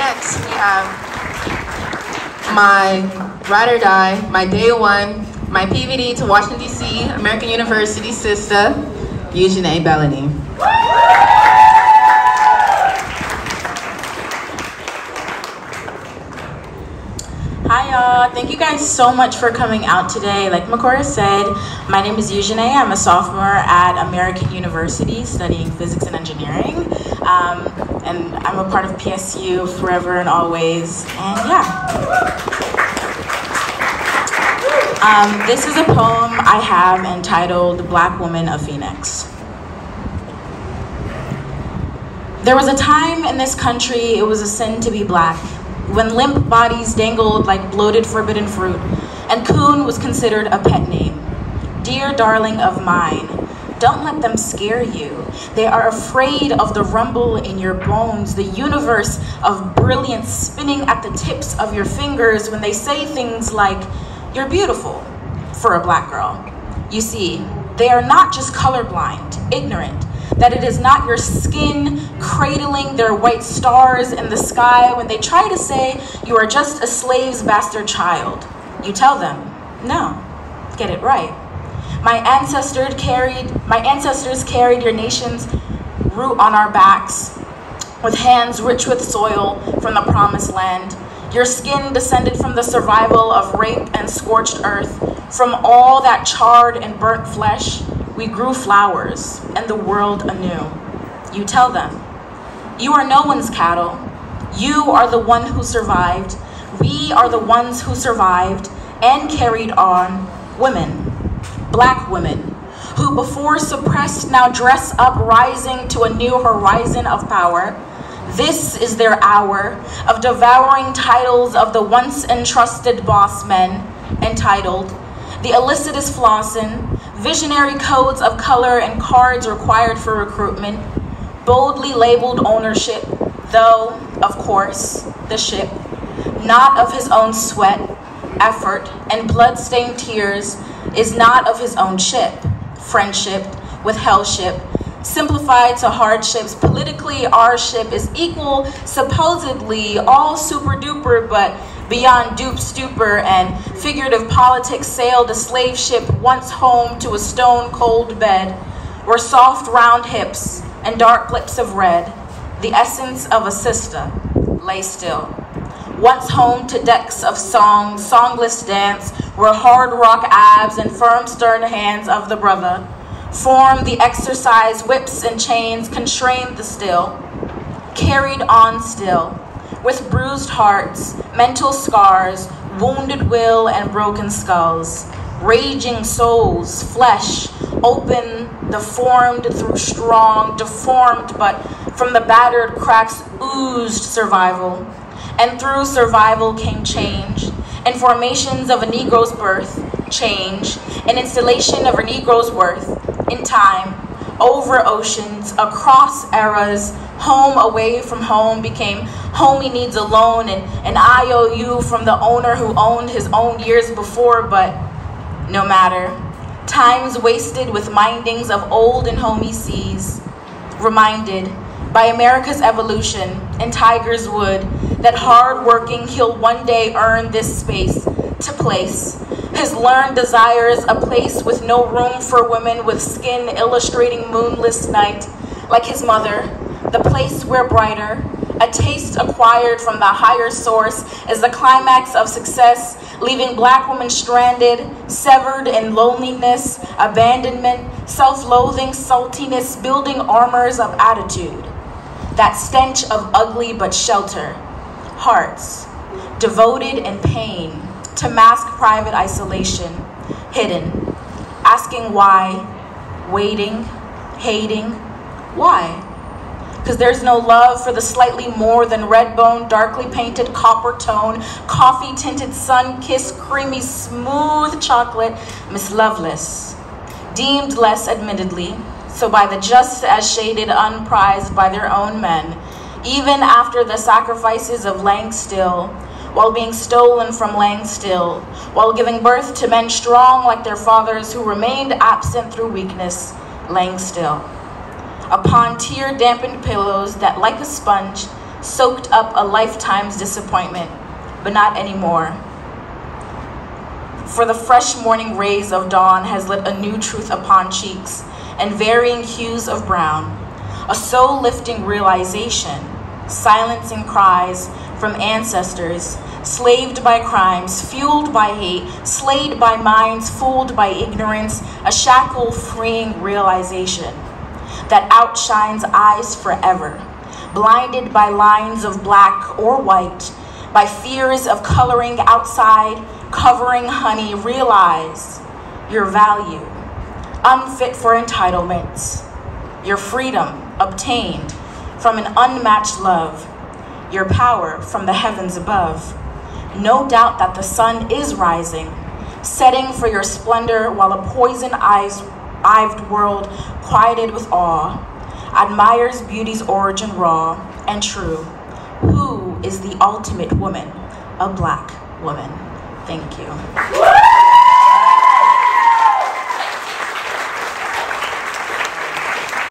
next we have my ride or die, my day one, my PVD to Washington, D.C., American University sister, Eugenie Bellany. Hi y'all, thank you guys so much for coming out today. Like Makora said, my name is Eugenie. I'm a sophomore at American University studying physics and engineering. And I'm a part of PSU forever and always, and yeah. This is a poem I have entitled Black Woman of Phoenix. There was a time in this country it was a sin to be black, when limp bodies dangled like bloated forbidden fruit, and coon was considered a pet name. Dear darling of mine, don't let them scare you. They are afraid of the rumble in your bones, the universe of brilliance spinning at the tips of your fingers when they say things like, you're beautiful for a black girl. You see, they are not just colorblind, ignorant, that it is not your skin cradling their white stars in the sky when they try to say you are just a slave's bastard child. You tell them, no, get it right. My ancestors carried your nation's root on our backs with hands rich with soil from the promised land. Your skin descended from the survival of rape and scorched earth. From all that charred and burnt flesh, we grew flowers and the world anew. You tell them, you are no one's cattle. You are the one who survived. We are the ones who survived and carried on. Women, black women, who before suppressed now dress up, rising to a new horizon of power. This is their hour of devouring titles of the once entrusted boss men, entitled the illicitous flossin', visionary codes of color and cards required for recruitment, boldly labeled ownership, though, of course, the ship, not of his own sweat, effort, and blood-stained tears, is not of his own ship, friendship with hellship, simplified to hardships. Politically, our ship is equal, supposedly all super duper, but beyond dupe stupor, and figurative politics sailed a slave ship once home to a stone cold bed, where soft round hips and dark lips of red, the essence of a sister, lay still. Once home to decks of song, songless dance, where hard rock abs and firm stern hands of the brother form the exercise, whips and chains constrained the still, carried on still, with bruised hearts, mental scars, wounded will and broken skulls, raging souls, flesh, open, deformed through strong, deformed, but from the battered cracks oozed survival, and through survival came change, and formations of a Negro's birth, change, an installation of a Negro's worth, in time, over oceans, across eras, home away from home became homie needs alone, and an IOU from the owner who owned his own years before, but no matter. Times wasted with mindings of old and homey seas, reminded by America's evolution in Tiger's Wood that hard working he'll one day earn this space to place his learned desires, a place with no room for women with skin illustrating moonless night, like his mother, the place where brighter, a taste acquired from the higher source is the climax of success, leaving black women stranded, severed in loneliness, abandonment, self-loathing, saltiness, building armors of attitude, that stench of ugly but shelter, hearts, devoted in pain, to mask private isolation, hidden, asking why, waiting, hating, why? Because there's no love for the slightly more than red bone, darkly painted copper tone, coffee tinted sun-kissed, creamy, smooth chocolate, Miss Loveless, deemed less admittedly, so by the just as shaded, unprized by their own men, even after the sacrifices of laying still, while being stolen from laying still, while giving birth to men strong like their fathers who remained absent through weakness, laying still. Upon tear-dampened pillows that like a sponge soaked up a lifetime's disappointment, but not anymore. For the fresh morning rays of dawn has lit a new truth upon cheeks and varying hues of brown, a soul-lifting realization, silencing cries from ancestors, slaved by crimes, fueled by hate, slayed by minds, fooled by ignorance, a shackle-freeing realization that outshines eyes forever, blinded by lines of black or white, by fears of coloring outside, covering honey. Realize your value, unfit for entitlements, your freedom obtained from an unmatched love, your power from the heavens above. No doubt that the sun is rising, setting for your splendor while a poison-eyed world, quieted with awe, admires beauty's origin raw and true. Who is the ultimate woman? A Black woman. Thank you.